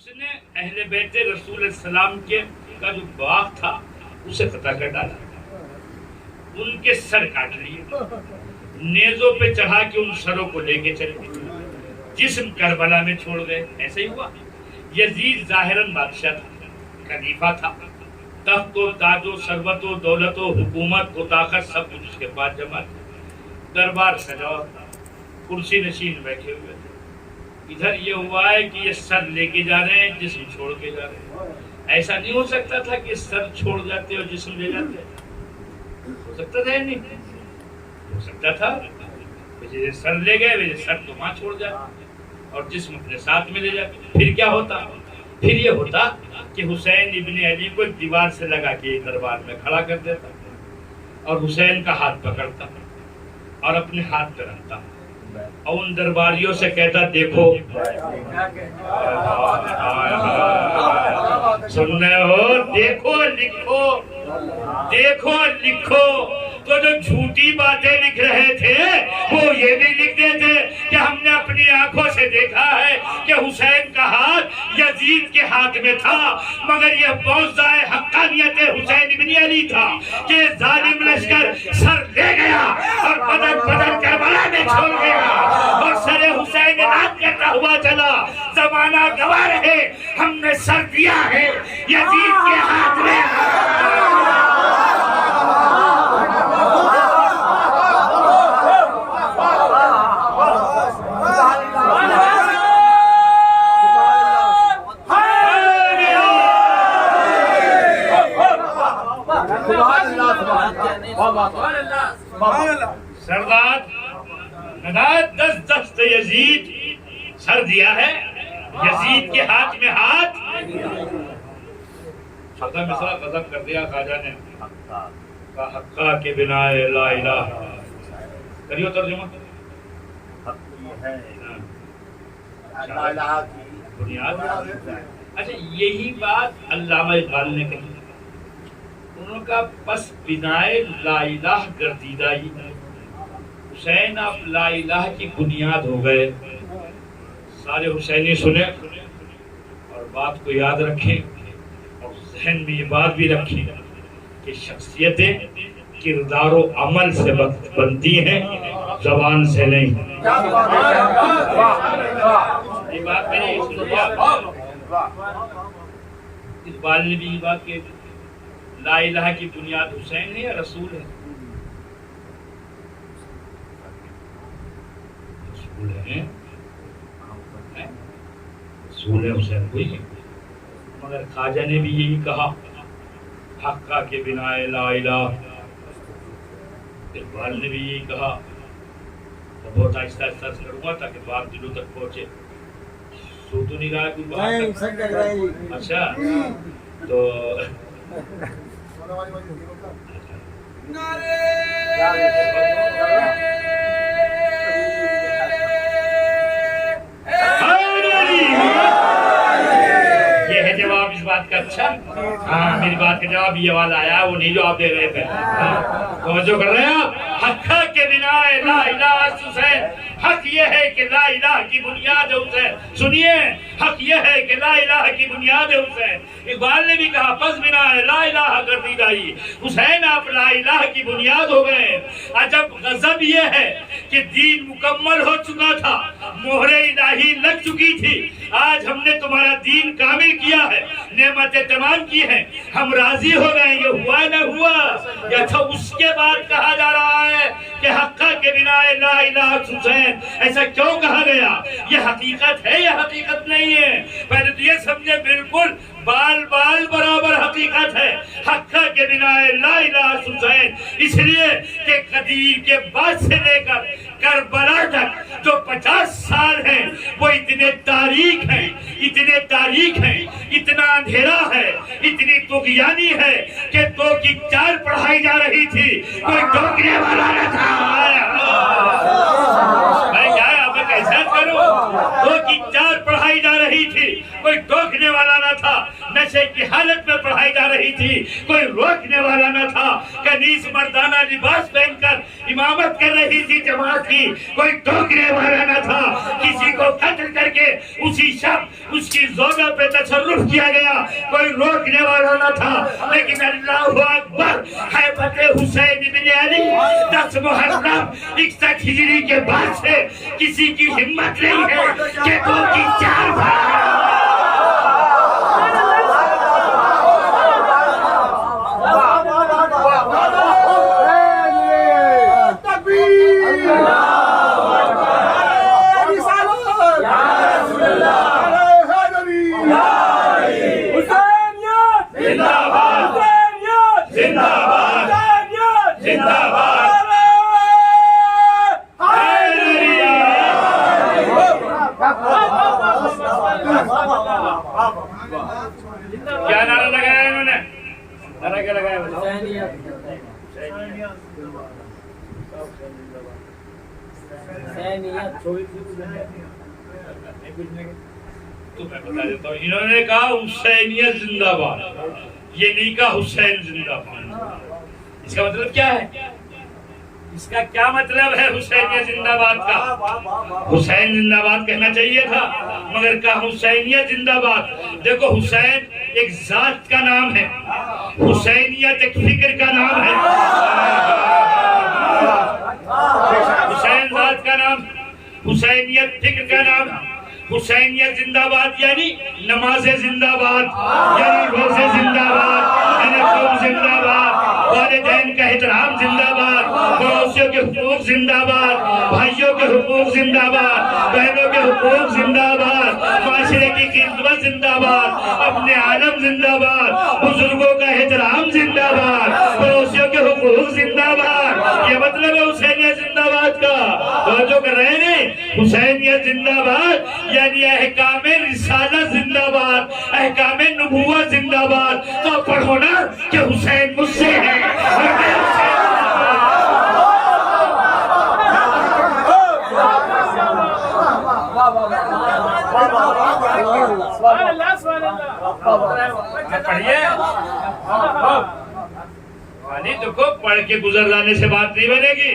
اس نے اہل بیت رسول السلام کے کا جو باغ تھا اسے فتح کر ڈالا، ان کے سر کاٹ لیے، نیزوں پہ چڑھا کے ان سروں کو لے کے چلے گئے، جسم کربلا میں چھوڑ گئے۔ ایسا ہی ہوا۔ یزید ظاہراً بادشاہ تھا، خلیفہ تھا، تخت و تاج و ثروت و دولت و حکومت و طاقت سب کچھ اس کے پاس جمع تھا، دربار سجا ہوا تھا، کرسی نشین بیٹھے ہوئے تھے۔ ادھر یہ ہوا ہے کہ یہ سر لے کے جا رہے ہیں، جسم چھوڑ کے جا رہے ہیں۔ ایسا نہیں ہو سکتا تھا کہ سر چھوڑ جاتے اور جسم لے جاتے، ہو سکتا تھا یا نہیں؟ ہو سکتا تھا، جیسے سر لے گئے ویسے سر تو وہاں چھوڑ جاتے اور جسم اپنے ساتھ میں لے جاتے۔ پھر کیا ہوتا؟ پھر یہ ہوتا کہ حسین ابن علی کو دیوار سے لگا کے دربار میں کھڑا کر دیتا اور حسین کا ہاتھ پکڑتا اور اپنے ہاتھ پہ رکھتا اور ان درباریوں سے کہتا دیکھو سن رہے ہو، دیکھو لکھو، دیکھو لکھو۔ تو جو جھوٹی باتیں لکھ رہے تھے وہ یہ بھی لکھتے تھے کہ ہم نے اپنی آنکھوں سے دیکھا ہے کہ حسین کا ہاتھ یزید کے ہاتھ میں تھا، مگر یہ بوزہ حقانیت حسین ابن علی تھا کہ ظالم لشکر سر لے گیا اور بدن بدن کربلا میں چھوڑ گیا اور سر حسین اعلان کرتا ہوا چلا زمانہ گواہ رہے ہم نے سر دیا ہے یزید کے ہاتھ میں۔ سردار نداد دست دست یزید سر دیا ہے، یزید کے ہاتھ میں ہاتھ۔ چھوٹا مصرع ختم کر دیا خواجہ نے، حقا کے بنا لا الہ، کریو ترجمہ۔ بنیاد، اچھا یہی بات علامہ اقبال نے کہی، انہوں کا پس بنائے لا الہ گردیدہ ہی، حسین آپ لا الہ کی بنیاد ہو گئے۔ سارے حسینی سنیں اور بات کو یاد رکھیں اور ذہن میں یہ بات بھی رکھیں کہ شخصیتیں کردار و عمل سے بنتی ہیں، زبان سے نہیں۔ یہ بات میں نے اقبال نے بھی یہ بات کہی، لا الہ کی بنیاد حسین ہے یا رسول ہے؟ رسول ہے، رسول ہے، حسین کوئی ہے۔ مگر خواجہ نے بھی یہی کہا، حقا کے بنا لا الہ۔ اقبال نے بھی یہی کہا، بہت آہستہ آہستہ سے کروں گا تاکہ بات دلوں تک پہنچے۔ سو تو نہیں رہا کوئی؟ اچھا تو یہ ہے جواب اس بات کا۔ اچھا ہاں، میری بات کا جواب یہ والا آیا، وہ نہیں جو آپ دے رہے تھے۔ توجہ کر رہے ہیں آپ؟ حقا کے بنا لا الہ حسین، حق یہ ہے کہ لا الہ کی بنیاد ہے حسین۔ سنیے، حق یہ ہے کہ لا الہ کی بنیاد ہے حسین۔ اقبال نے بھی کہا پس بنا لا الہ گردیدہ ہی، حسین آپ لا الہ کی بنیاد ہو گئے۔ عجب غضب یہ ہے کہ دین مکمل ہو چکا تھا، مہر الہی لگ چکی تھی، آج ہم نے تمہارا دین کامل کیا ہے، نعمتیں تمام کی ہیں، ہم راضی ہو گئے۔ یہ ہوا نہ ہوا، یا تھا اس کے بعد کہا جا رہا ہے کہ حقا کے بنا لا الہ حسین۔ ایسا کیوں کہا گیا؟ یہ حقیقت ہے یا حقیقت نہیں ہے؟ پہلے تو یہ سمجھے بالکل بال بال برابر حقیقت ہے، حقا کے بنا لا الہ حسین، اس لیے کہ قدیر کے بعد سے لے کر کربلا تک جو 50 سال ہیں وہ اتنے تاریک ہیں، اتنے تاریک ہیں، اتنا اندھیرا ہے، اتنی طغیانی ہے کہ 2 کی 4 پڑھائی جا رہی تھی، کوئی ٹوکنے والا نہ تھا۔ میں کیا اب کیسا کروں؟ 2 کی 4 پڑھائی جا رہی تھی، کوئی ٹوکنے والا نہ تھا، نشے کی حالت میں پڑھائی جا رہی تھی، کوئی روکنے والا نہ تھا، کنیز مردانہ لباس پہن کر امامت کر رہی تھی جماعت کی، کوئی ٹوکنے والا نہ تھا، کسی کو قتل کر کے اسی شب اس کی ذوبہ پہ تصرف کیا گیا، کوئی روکنے والا نہ تھا، لیکن اللہ اکبر، ہیبت حسین بن علی 10 محرم 61 ہجری کے بعد سے کسی کی ہمت نہیں ہے کہ 2 کی 4 بھائی کیا نعرہ لگایا انہوں نے؟ نعرہ کیا لگایا؟ تو میں بتا دیتا ہوں، انہوں نے کہا حسینیت زندہ باد، یہ نہیں کہا حسین زندہ باد۔ اس کا مطلب کیا ہے؟ اس کا کیا مطلب ہے حسینیت زندہ باد کا؟ حسین زندہ باد کہنا چاہیے تھا، مگر کہا حسینیت زندہ باد۔ دیکھو حسین ایک ذات کا نام ہے، حسینیت ایک فکر کا نام ہے۔ حسین ذات کا نام، حسینیت فکر کا نام۔ حسینیت زندہ باد یعنی نماز زندہ باد، یعنی روزے زندہ باد، یعنی قوم زندہ باد، والدین کا احترام زندہ باد، پڑوسیوں کے حقوق زندہ باد، بھائیوں کے حقوق زندہ باد، بہنوں کے حقوق زندہ باد، معاشرے کی خدمت زندہ باد، اپنے عالم زندہ باد، بزرگوں کا احترام زندہ باد، پڑوسیوں کے حقوق زندہ باد۔ یہ مطلب ہے حسینیت زندہ باد کا۔ توجہ کر رہے ہیں؟ حسینیت زندہ باد یعنی احکام رسالت زندہ باد، احکام نبوت زندہ باد۔ تو پڑھو نا کہ حسین مجھ سے ہے اور میں حسین پڑھیے دیکھو، پڑھ کے گزر جانے سے بات نہیں بنے گی،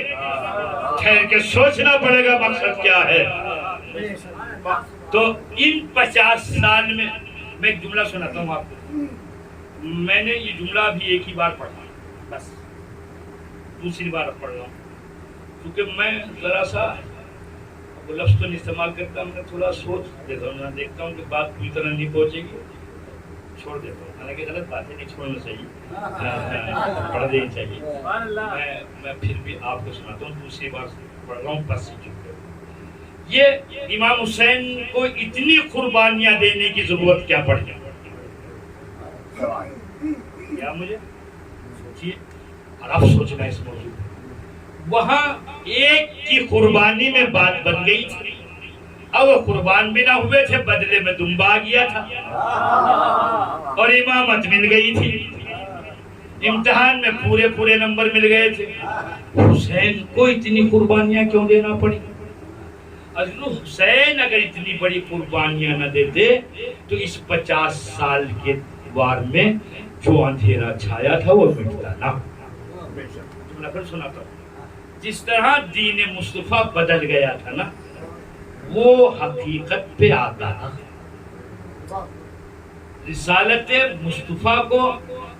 ٹھہر کے سوچنا پڑے گا مقصد کیا ہے۔ تو ان 50 سال میں ایک جملہ سناتا ہوں آپ کو۔ میں نے یہ جملہ بھی ایک ہی بار پڑھا، بس دوسری بار پڑھ رہا ہوں، کیونکہ میں ذرا سا لفظ تو نہیں استعمال کرتا، میں تھوڑا سوچ دیتا ہوں، دیکھتا ہوں کہ بات پوری طرح نہیں پہنچے گی، چھوڑ دیتا ہوں۔ حالانکہ غلط بات ہے، نہیں چھوڑنا چاہیے، پڑھ دینی چاہیے۔ میں پھر بھی آپ کو سناتا ہوں، دوسری بار پڑھ رہا ہوں، بس یہ امام حسین کو اتنی قربانیاں دینے کی ضرورت کیا پڑ گئی؟ کیا مجھے سوچیے اور آپ سوچنا اس موضوع۔ وہاں ایک کی قربانی میں بات بن گئی تھی، اب وہ قربان بھی نہ ہوئے تھے، بدلے میں دمبا آ گیا تھا اور امامت مل گئی تھی، امتحان میں پورے نمبر مل گئے تھے۔ حسین کو اتنی قربانیاں کیوں دینا پڑی؟ حسین اگر اتنی بڑی قربانیاں نہ دیتے تو اس 50 سال کے وار میں جو اندھیرا چھایا تھا وہ مٹتا نہ۔ تم نے پھر سنا تھا جس طرح دین مصطفیٰ بدل گیا تھا نا، وہ حقیقت پہ آتا تھا۔ رسالت مصطفیٰ کو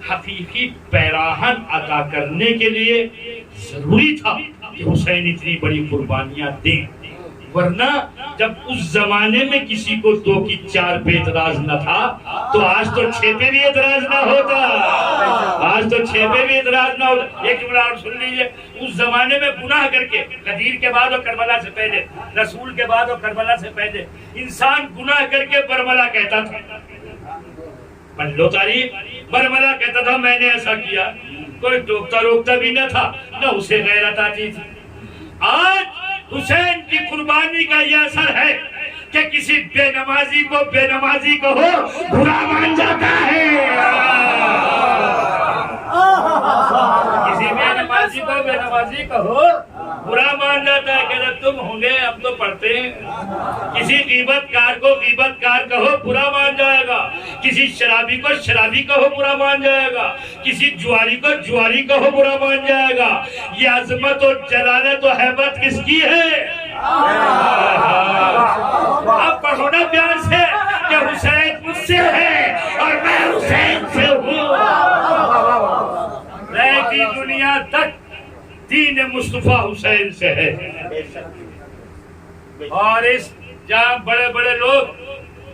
حقیقی پیراہن عطا کرنے کے لیے ضروری تھا کہ حسین اتنی بڑی قربانیاں دیں، ورنہ جب اس زمانے میں کسی کو 2 کی 4 پہ اعتراض نہ تھا تو آج تو 6 پہ بھی اعتراض نہ ہوتا، آج تو 6 پہ بھی اعتراض نہ ہوتا۔ ایک جملہ اور سن لیجئے، اس زمانے میں گناہ کر کے، غدیر کے بعد اور کربلا سے پہلے، رسول کے بعد اور کربلا سے پہلے، انسان گناہ کر کے برملا کہتا تھا، پڑھ لو تاریخ، برملا کہتا تھا میں نے ایسا کیا، کوئی ٹوکتا روکتا بھی نہ تھا، نہ اسے غیرت آتی تھی۔ آج حسین کی قربانی کا یہ اثر ہے کہ کسی بے نمازی کو بے نمازی کہو برا مان جاتا ہے، کسی بے نمازی کو بے نمازی کہو برا مان جاتا ہے، کہ تم ہوں گے ہم تو پڑھتے ہیں۔ کسی غیبت کار کو غیبت کار کہو برا مان جائے گا، کسی شرابی کو شرابی کہو برا مان جائے گا، کسی جواری کو جواری کہو برا مان جائے گا۔ یہ عظمت و جلالت و حیبت کس کی ہے؟ اب پڑھو نا پیار سے کہ مصطفیٰ حسین سے ہے. اور اس جہاں بڑے بڑے لوگ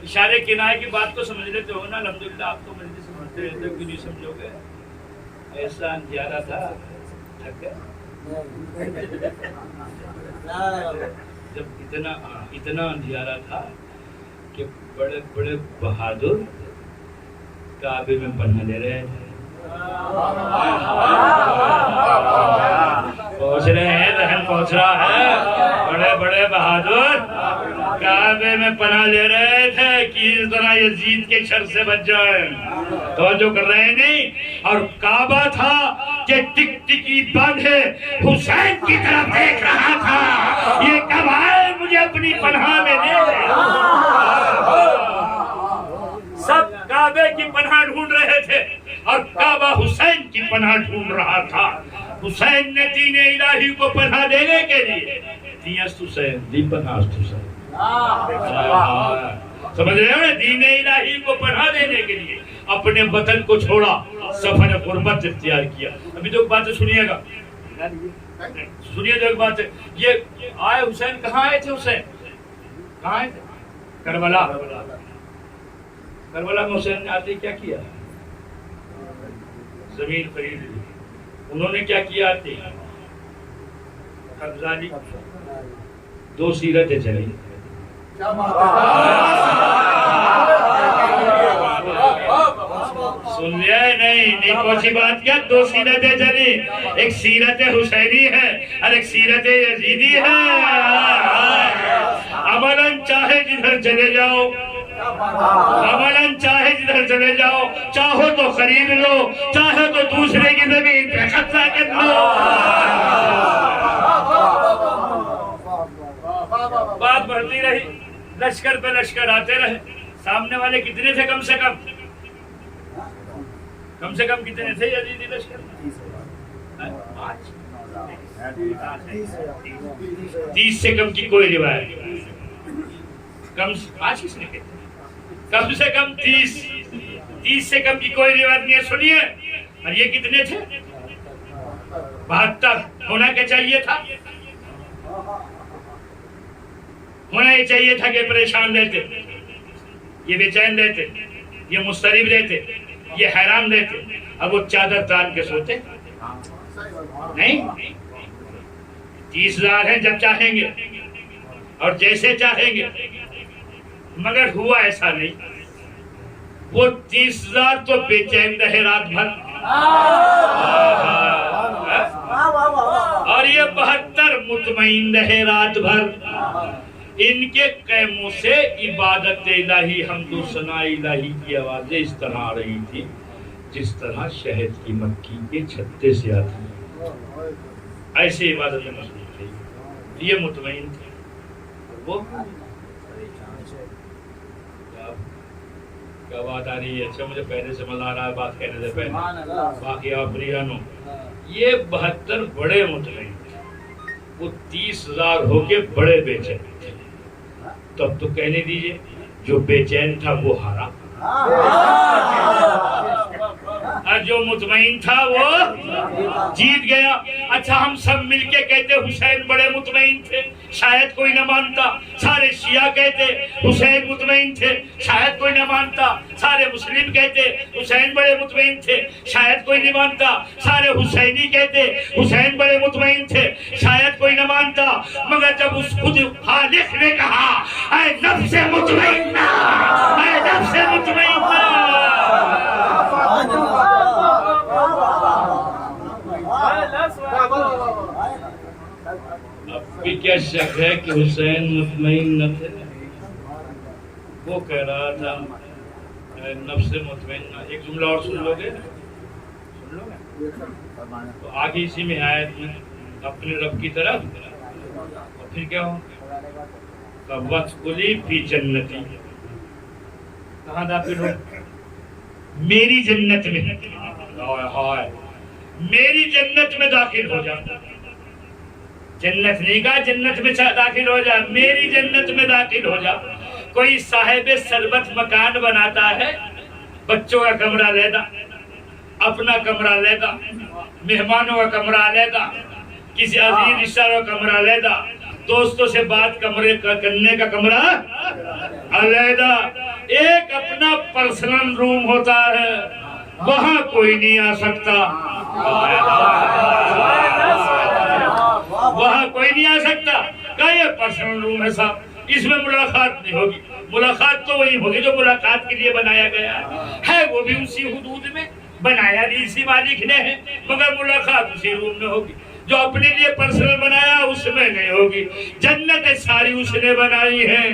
اشارے کنائے کی بات کو سمجھ لیتے ہو نا, الحمدللہ آپ تو مجھے سمجھتے رہتے ہو کہ نہیں سمجھو گے. ایسا اندھیارا تھا تھک گئے جب اتنا اندھیارا تھا کہ بڑے بڑے بہادر کعبے میں پناہ لے رہے تھے. پہنچ رہے ہیں, رحم پہنچ رہا ہے. بڑے بڑے بہادر کعبے میں پناہ لے رہے تھے کہ اس طرح یزید کے شر سے بچ جائیں. توجہ کر رہے ہیں نہیں. اور کعبہ تھا کہ ٹک ٹکی باندھے حسین کی طرف دیکھ رہا تھا, یہ کب آئے مجھے اپنی پناہ میں لے. سب کعبے کی پناہ ڈھونڈ رہے تھے اور کعبہ حسین کی پناہ ڈھونڈ رہا تھا. حسین نے دین الہی کو پناہ دینے کے لیے سمجھ رہے ہو, دین الہی کو پناہ دینے کے لیے اپنے وطن کو چھوڑا, سفر غربت اختیار کیا. ابھی تو ایک بات سنیے گا, سنیے تو ایک بات ہے. یہ آئے حسین کہاں آئے تھے؟ حسین کہاں آئے تھے؟ کربلا. کربلا میں حسین نے آتے کیا کیا؟ زمین خرید لی. انہوں نے کیا کیا؟ آتے قبضہ لی. 2 سیرتیں چلی. سن لیا نہیں پہنچی بات کیا؟ 2 سیرتیں چلی. ایک سیرت حسینی ہے اور ایک سیرت یزیدی ہے. عملاً چاہے جدھر چلے جاؤ, عملاً چاہے جدھر چلے جاؤ, چاہو تو خرید لو, چاہے تو دوسرے کی زمین پہ قبضہ کر لو. بات بڑھتی رہی, لشکر پہ لشکر آتے رہے. سامنے والے کتنے تھے؟ کم سے کم کتنے تھے یزیدی لشکر؟ 30 سے کم کی کوئی روایت. آج کس نے کہتے کم سے کم 30 سے کم کی کوئی روایت نہیں ہے. سنیے, اور یہ کتنے تھے؟ 72. ہونا کیا چاہیے تھا؟ ہونا یہ چاہیے تھا کہ پریشان رہتے, یہ بے چین رہتے, یہ مضطرب رہتے, یہ حیران رہتے. اب وہ چادر تان کے سوتے نہیں. 30,000 ہیں جب چاہیں گے اور جیسے چاہیں گے, مگر ہوا ایسا نہیں. وہ 30,000 تو بے چین رہے رات بھر, اور یہ 72 مطمئن رہے رات بھر. ان کے قیموں سے عبادت الہی, حمد و ثنا الہی کی آوازیں اس طرح آ رہی تھی جس طرح شہد کی مکھی کے چھتے سے آتی. ایسے عبادت میں مشغول تھے. یہ مطمئن تھے. وہ کیا بات آ رہی ہے؟ اچھا مجھے پہلے سے مزہ آ رہا ہے بات کہنے سے پہلے. باقی آپ ریانوں, یہ 72 بڑے مطمئن تھے. وہ 30,000 ہو کے بڑے بے چین تھے. تب تو کہنے دیجئے جو بے چین تھا وہ ہارا, اور جو مطمئن تھا وہ جیت گیا. اچھا ہم سب مل کے کہتے حسین بڑے مطمئن تھے, شاید کوئی نہ مانتا. سارے شیعہ کہتے حسین مطمئن تھے, شاید کوئی نہ مانتا. سارے مسلم کہتے حسین بڑے مطمئن تھے, شاید کوئی نہیں مانتا. سارے حسینی کہتے حسین بڑے مطمئن تھے, شاید کوئی نہ مانتا. مگر جب اس خود خالق نے کہا اے نفس مطمئنہ, اے نفس مطمئنہ, اب بھی کیا شک ہے کہ حسین مطمئن نہ تھے؟ وہ کہہ رہا تھا نفس مطمئن. ایک جملہ اور سن لو گے, تو آگے اسی میں آیت میں اپنے رب کی طرف, اور پھر کیا ہو وَادْخُلِي فِي جَنَّتِي, کہاں داخل ہو؟ میری جنت میں. میری جنت میں داخل ہو جا. جنت نہیں کہا جنت میں داخل ہو جا, میری جنت میں داخل ہو جا. کوئی صاحب ثروت مکان بناتا ہے, بچوں کا کمرہ لیتا, اپنا کمرہ لیتا, مہمانوں کا کمرہ لیتا, کسی عزیز رشتہ کا کمرہ علیحدہ، دوستوں سے بات کرنے کا کمرہ علیحدہ، ایک اپنا پرسنل روم ہوتا ہے، وہاں کوئی نہیں آ سکتا، وہاں کوئی نہیں آ سکتا، کہ یہ پرسنل روم ہے صاحب، اس میں ملاقات نہیں ہوگی۔ ملاقات تو وہی ہوگی جو ملاقات کے لیے بنایا گیا ہے، وہ بھی اسی حدود میں، بنایا بھی اسی مالک نے ہے، مگر ملاقات اسی روم میں ہوگی۔ جو اپنے لیے پرسنل بنایا اس میں نہیں ہوگی۔ جنت ساری اس نے بنائی ہے،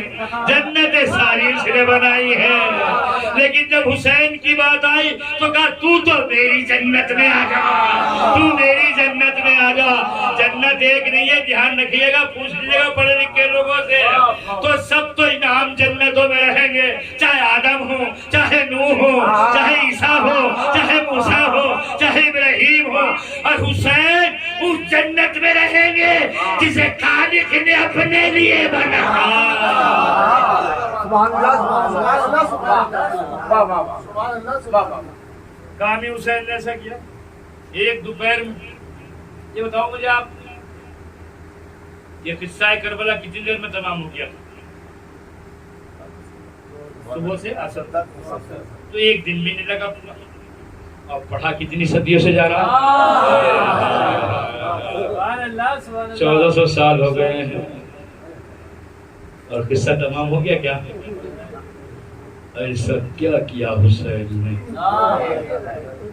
جنت ساری اس نے بنائی ہے، لیکن جب حسین کی بات آئی تو کہا تو میری جنت میں آ جا، تو میری جنت میں آ جا۔ جنت ایک نہیں ہے، دھیان رکھیے گا، پوچھ لیجیے گا پڑھے لکھے لوگوں سے، تو سب تو انعام جنتوں میں رہیں گے، چاہے آدم ہو، چاہے نوح ہو، چاہے عیسیٰ ہو، چاہے موسیٰ ہو، چاہے ابراہیم ہو، اور حسین اس جنت میں رہیں گے جسے خالق نے اپنے لیے بنایا۔ کامی حسین نے ایسا کیا ایک دوپہر میں۔ یہ بتاؤ مجھے آپ، یہ قصہ کربلا کتنی دیر میں تمام ہو گیا؟ صبح سے عصر تک، تو ایک دن بھی نہیں لگا پورا، اور پڑھا کتنی صدیوں سے جا رہا؟ 1400 سال ہو گئے ہیں، اور قصہ تمام ہو گیا کیا؟ ایسا کیا کیا حسین نے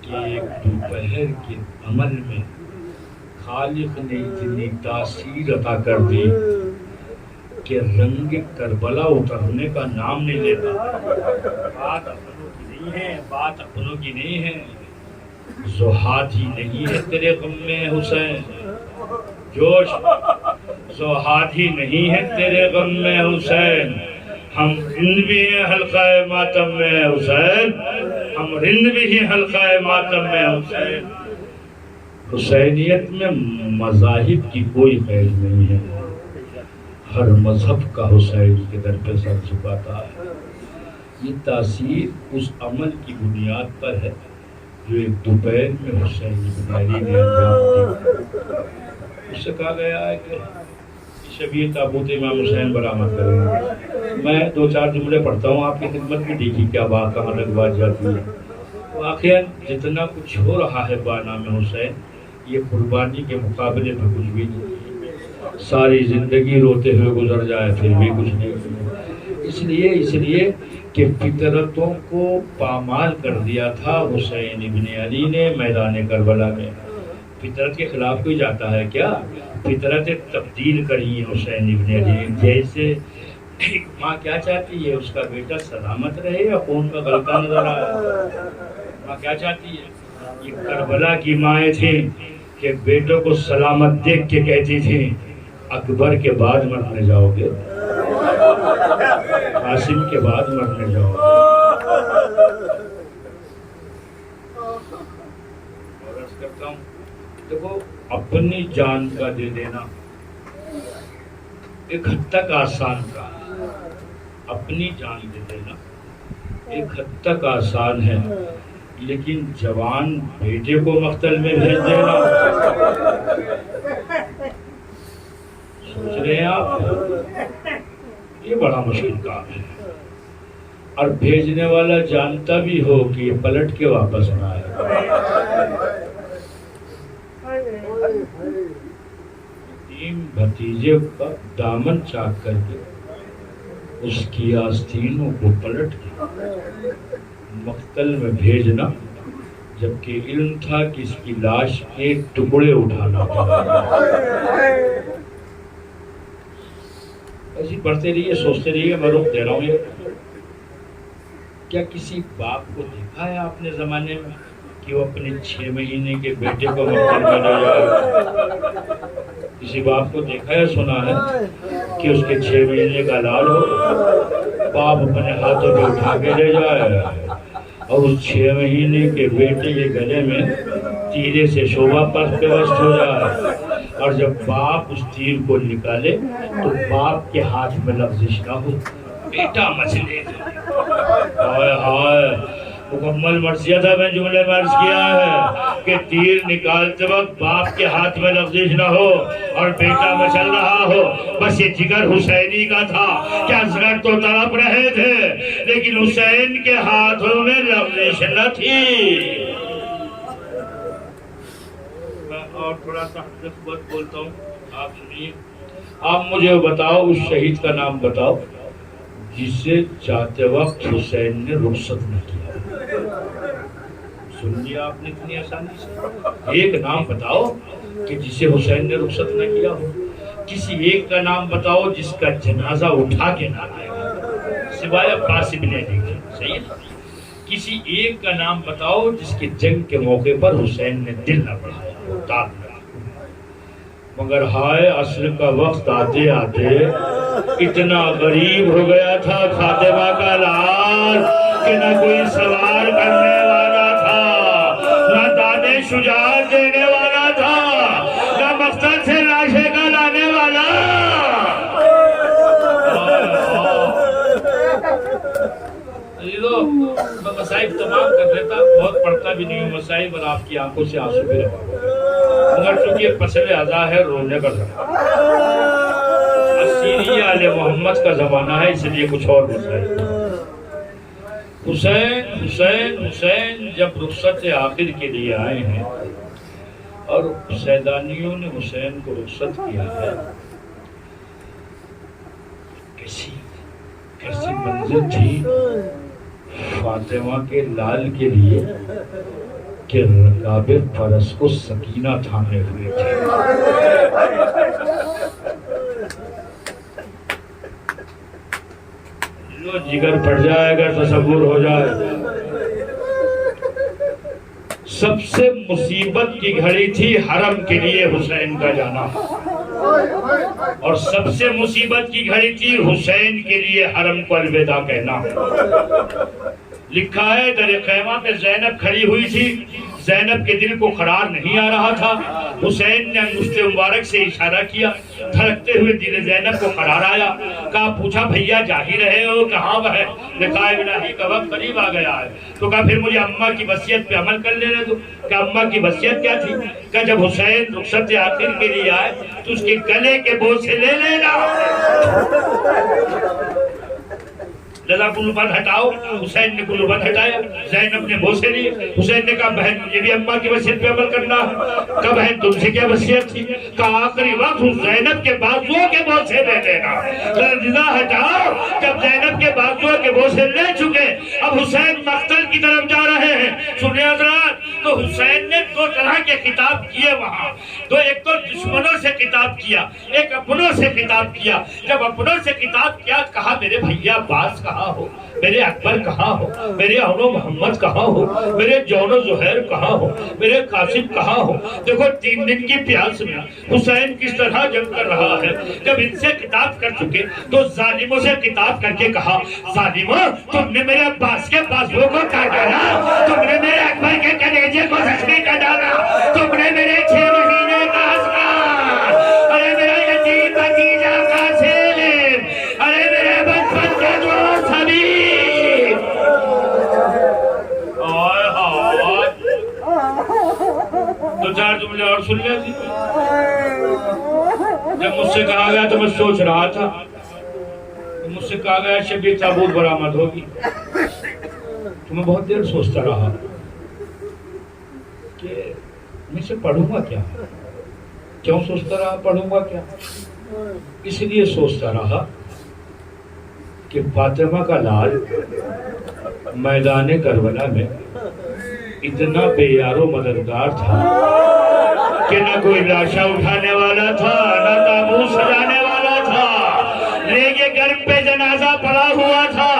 کہ ایک دوپہر کے عمل میں خالق نے اتنی تاثیر عطا کر دی کہ رنگ کربلا اترنے کا نام نہیں لیتا۔ بات اپنوں کی نہیں ہے، بات اپنوں کی نہیں ہے، زہاد ہی نہیں ہے تیرے غم میں حسین، جوش، زہاد ہی نہیں ہے تیرے غم میں حسین، ہم رند بھی ہیں حلقہ ماتم میں حسین، ہم رند بھی ہیں حلقہ ماتم میں حسین۔ حسینیت میں مذاہب کی کوئی قید نہیں ہے، ہر مذہب کا حسین کے در پہ سر جھکاتا ہے۔ یہ تاثیر اس عمل کی بنیاد پر ہے جو ایک دوپہر میں حسین بن علی نے انجام دیا۔ اس سے کہا گیا ہے کہ شبیہ تابوت امام حسین برآمد کریں گے۔ میں 2-4 جملے پڑھتا ہوں آپ کی خدمت میں، دیکھیے کیا بات کہاں تک بات جاتی ہے۔ واقعاً جتنا کچھ ہو رہا ہے بانام حسین، یہ قربانی کے مقابلے میں کچھ بھی نہیں۔ ساری زندگی روتے ہوئے گزر جائے پھر بھی کچھ نہیں۔ اس لیے کہ فطرتوں کو پامال کر دیا تھا حسین ابن علی نے میدان کربلا میں۔ فطرت کے خلاف کوئی جاتا ہے کیا؟ فطرت تبدیل کری حسین ابن علی، جیسے ماں کیا چاہتی ہے اس کا بیٹا سلامت رہے یا خون کا غلطہ نظر آئے؟ ماں کیا چاہتی ہے؟ یہ کربلا کی مائیں تھیں کہ بیٹوں کو سلامت دیکھ کے کہتی تھیں اکبر کے بعد مرنے جاؤ گے، قاسم کے بعد مرنے جاؤ گے۔ اور عرض کرتا ہوں، دیکھو اپنی جان کا دے دینا ایک حد تک آسان کا، اپنی جان دے دینا ایک حد تک آسان ہے، لیکن جوان بیٹے کو مقتل میں بھیج دینا، سوچ رہے ہیں آپ، یہ بڑا مشکل کام ہے۔ اور بھیجنے والا جانتا بھی ہو کہ یہ پلٹ کے واپس نہ آئے۔ تین بھتیجے کا دامن چاک کر کے اس کی آستینوں کو پلٹ کے مقتل میں بھیجنا، جبکہ علم تھا کہ اس کی لاش کے ٹکڑے اٹھانا پڑا۔ ایسی پڑھتے رہیے، سوچتے رہیے، میں رخ دے رہا ہوں۔ یہ کیا کسی باپ کو دیکھا ہے آپ نے زمانے میں کہ وہ اپنے 6 مہینے کے بیٹے کو مقتل میں لے جائے؟ کسی باپ کو دیکھا ہے، سنا ہے کہ اس کے 6 مہینے کا لال ہو، باپ اپنے ہاتھوں پہ اٹھا کے لے جائے اور اس 6 مہینے کے بیٹے کے گلے میں تیرے سے شعبہ پر پیوست ہو جائے، اور جب باپ اس تیر کو نکالے تو باپ کے ہاتھ میں لغزش نہ ہو، بیٹا مچلے۔ ہائے ہائے، مکمل مرثیہ تھا، میں جملے میں عرض کیا ہے کہ تیر نکالتے وقت باپ کے ہاتھ میں لغزش نہ ہو اور بیٹا مچل رہا ہو، بس یہ جگر حسینی کا تھا کہ اصغر تو تڑپ رہے تھے لیکن حسین کے ہاتھوں میں لغزش نہ تھی۔ میں اور تھوڑا سا بات بولتا ہوں، آپ سنیے۔ آپ مجھے بتاؤ، اس شہید کا نام بتاؤ جسے جاتے وقت حسین نے رخصت نہ کیا۔ سن لیا آپ نے اتنی آسانی سے؟ ایک نام بتاؤ کہ جسے حسین نے رخصت نہ کیا ہو۔ کسی ایک کا نام بتاؤ جس کا جنازہ اٹھا کے نہ آیا سوائے عباس بن علی کے، صحیح ہے؟ کسی ایک کا نام بتاؤ جس کے جنگ کے موقع پر حسین نے دل نہ بڑھایا ہو، داد نہ۔ مگر ہائے عصر کا وقت آتے آتے اتنا غریب ہو گیا تھا فاطمہ کا لال کہ نہ کوئی سوار کرنے والا تھا، نہ دانے شجاعت دینے والا تھا، نہ مقصد سے لاشے کا لانے والا۔ میں مصائب تمام کر دیتا، بہت پڑھتا بھی نہیں ہوں مصائب، اور آپ کی آنکھوں سے آنسو بھی رہا، مگر چونکہ پسل ادا ہے رونے کا زمانہ، اسیری آل محمد کا زمانہ ہے، اس لیے کچھ اور مصائب۔ حسین حسین حسین جب رخصت آخر کے لیے آئے ہیں اور سیدانیوں نے حسین کو رخصت کیا ہے، کیسی منزل تھی فاطمہ کے لال کے لیے کہ رکاب فرس کو سکینہ تھامے ہوئے تھے۔ لو جگر پھٹ جائے اگر تصور ہو جائے۔ سب سے مصیبت کی گھڑی تھی حرم کے لیے حسین کا جانا، اور سب سے مصیبت کی گھڑی تھی حسین کے لیے حرم کو الوداع کہنا۔ لکھا ہے در خیمہ پہ زینب کھڑی ہوئی تھی، زینب کے دل کو قرار نہیں آ رہا تھا، حسین نے انگشت مبارک سے اشارہ کیا، دھڑکتے ہوئے دل زینب کو قرار آیا، کہا پوچھا بھیا جا ہی رہے ہو کہاں وہ ہے؟ لکھا ہے الہی کا وقت قریب آ گیا ہے، تو کہا پھر مجھے اماں کی وصیت پہ عمل کر لینے دو۔ کہ اماں کی وصیت کیا تھی؟ کہ جب حسین رخصت آخر کے لیے آئے تو اس کے گلے کے بوسے لے لینا۔ لذا کلوبت ہٹاؤ، حسین نے کلوبت ہٹایا، زینب نے بوسے لیے، حسین نے کہا بہن مجھے بھی اماں کی وصیت پہ عمل کرنا ہے۔ کہا بہن تم سے کیا وصیت تھی؟ کہا آخری وقت زینب کے بازوؤں کے بوسے لے لینا۔ لذا ہٹاؤ، جب زینب کے بازوؤں کے بوسے لے چکے اب حسین مقتل کی طرف جا رہے ہیں۔ سنیں حضرات، تو حسین نے دو طرح کے خطاب کیے وہاں، ایک تو دشمنوں سے خطاب کیا، ایک اپنوں سے خطاب کیا۔ جب اپنوں سے خطاب کیا کہا میرے بھیا عباس کہاں ہو، میرے اکبر کہاں ہو، میرے اون و محمد کہاں ہو، میرے جون و زہیر کہاں ہو، میرے قاسم کہاں ہو۔ دیکھو 3 دن کی پیاس میں حسین کس طرح جنگ کر رہا ہے۔ جب ان سے خطاب کر چکے تو ظالموں سے خطاب کر کے کہا ظالموں تم نے میرے عباس کے بازوؤں کو کاٹ ڈالا، تم نے میرے اکبر کے کلیجے کو زخمی کر ڈالا، تم نے میرے 6 مہینے کا اسکار، ارے میرا یتیم بھتیجا قاسم، ارے میرے بچپن کے دوست حبیب۔ دو 4 جملے اور سن لیں۔ جب مجھ سے کہا گیا تو میں سوچ رہا تھا، مجھ سے کہا گیا شبیہ تابوت برآمد ہوگی، تو میں بہت دیر سوچتا رہا کہ میں سے پڑھوں گا کیا، کیوں سوچتا رہا پڑھوں گا کیا؟ اس لیے سوچتا رہا کہ فاطمہ کا لال میدان کربلا میں اتنا بے یار و مددگار تھا کہ نہ کوئی لاشا اٹھانے والا تھا، نہ تابوت سجانے والا تھا، لیکن گھر پہ جنازہ پڑا ہوا تھا۔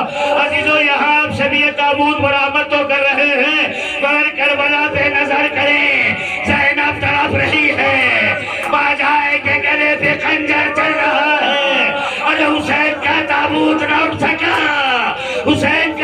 عزیزو یہاں آپ شبیہ تابوت برآمد تو کر رہے ہیں، مگر کربلا پہ نظر کریں، زینب تڑپ رہی ہے، باجائے کے گلے پہ خنجر چل رہا ہے، اور حسین کا تابوت نہ اٹھ سکا، حسین